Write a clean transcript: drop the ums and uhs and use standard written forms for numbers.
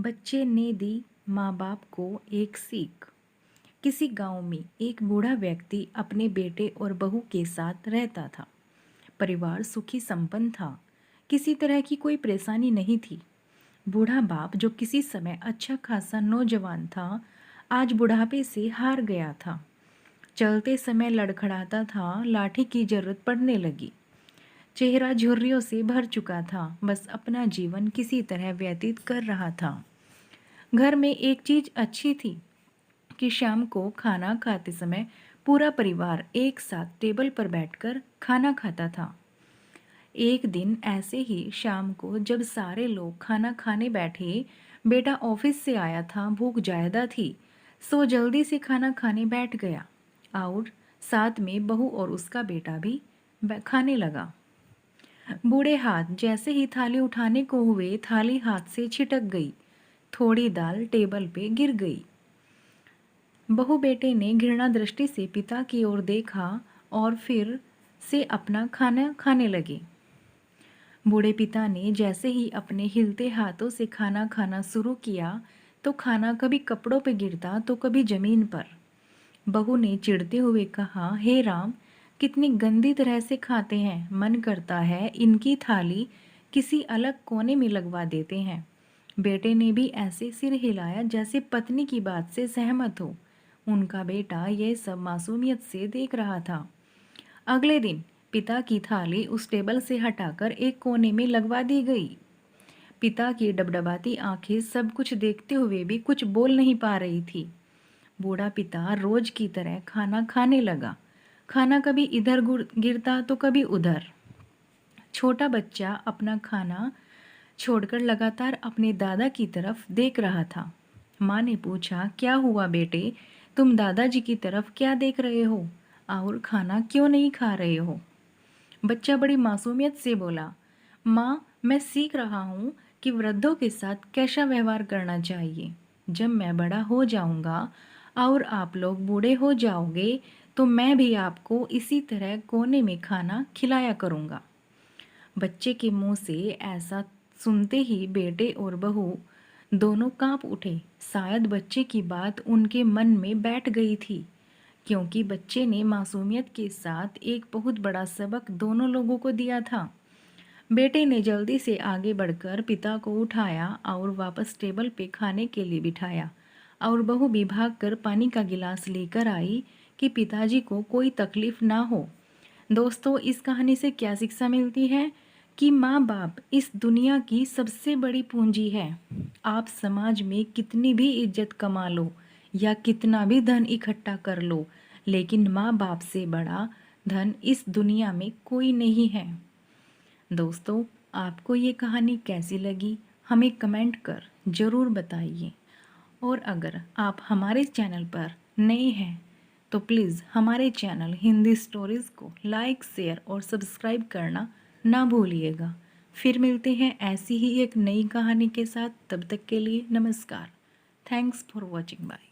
बच्चे ने दी माँ बाप को एक सीख। किसी गांव में एक बूढ़ा व्यक्ति अपने बेटे और बहू के साथ रहता था। परिवार सुखी संपन्न था। किसी तरह की कोई परेशानी नहीं थी। बूढ़ा बाप जो किसी समय अच्छा खासा नौजवान था, आज बुढ़ापे से हार गया था। चलते समय लड़खड़ाता था, लाठी की जरूरत पड़ने लगी। चेहरा झुर्रियों से भर चुका था, बस अपना जीवन किसी तरह व्यतीत कर रहा था। घर में एक चीज अच्छी थी कि शाम को खाना खाते समय पूरा परिवार एक साथ टेबल पर बैठकर खाना खाता था। एक दिन ऐसे ही शाम को जब सारे लोग खाना खाने बैठे, बेटा ऑफिस से आया था, भूख ज्यादा थी, सो जल्दी से खाना खाने बैठ गया और साथ में बहू और उसका बेटा भी खाने लगा। बूढ़े हाथ जैसे ही थाली उठाने को हुए, थाली हाथ से छिटक गई। थोड़ी दाल टेबल पे गिर गई। बहू बेटे ने घृणा दृष्टि से पिता की ओर देखा और फिर से अपना खाना खाने लगे। बूढ़े पिता ने जैसे ही अपने हिलते हाथों से खाना खाना शुरू किया तो खाना कभी कपड़ों पे गिरता तो कभी जमीन पर। बहू ने चिढ़ते हुए कहा, हे राम, कितनी गंदी तरह से खाते हैं, मन करता है इनकी थाली किसी अलग कोने में लगवा देते हैं। बेटे ने भी ऐसे सिर हिलाया जैसे पत्नी की बात से सहमत हो। उनका बेटा यह सब मासूमियत से देख रहा था। अगले दिन पिता की थाली उस टेबल से हटाकर एक कोने में लगवा दी गई। पिता की डबडबाती आंखें सब कुछ देखते हुए भी कुछ बोल नहीं पा रही थी। बूढ़ा पिता रोज की तरह खाना खाने लगा। खाना कभी इधर गिरता तो कभी उधर। छोटा बच्चा अपना खाना छोड़कर लगातार अपने दादा की तरफ देख रहा था। माँ ने पूछा, क्या हुआ बेटे, तुम दादाजी की तरफ क्या देख रहे हो और खाना क्यों नहीं खा रहे हो? बच्चा बड़ी मासूमियत से बोला, माँ, मैं सीख रहा हूँ कि वृद्धों के साथ कैसा व्यवहार करना चाहिए। जब मैं बड़ा हो जाऊंगा और आप लोग बूढ़े हो जाओगे तो मैं भी आपको इसी तरह कोने में खाना खिलाया करूँगा। बच्चे के मुंह से ऐसा सुनते ही बेटे और बहू दोनों कांप उठे। शायद बच्चे की बात उनके मन में बैठ गई थी, क्योंकि बच्चे ने मासूमियत के साथ एक बहुत बड़ा सबक दोनों लोगों को दिया था। बेटे ने जल्दी से आगे बढ़कर पिता को उठाया और वापस टेबल पे खाने के लिए बिठाया और बहू भी भागकर पानी का गिलास लेकर आई कि पिताजी को कोई तकलीफ ना हो। दोस्तों, इस कहानी से क्या शिक्षा मिलती है कि माँ बाप इस दुनिया की सबसे बड़ी पूंजी है। आप समाज में कितनी भी इज्जत कमा लो या कितना भी धन इकट्ठा कर लो, लेकिन माँ बाप से बड़ा धन इस दुनिया में कोई नहीं है। दोस्तों, आपको ये कहानी कैसी लगी हमें कमेंट कर ज़रूर बताइए। और अगर आप हमारे चैनल पर नए हैं तो प्लीज़ हमारे चैनल हिंदी स्टोरीज़ को लाइक, शेयर और सब्सक्राइब करना ना भूलिएगा। फिर मिलते हैं ऐसी ही एक नई कहानी के साथ। तब तक के लिए नमस्कार। Thanks for watching. बाय।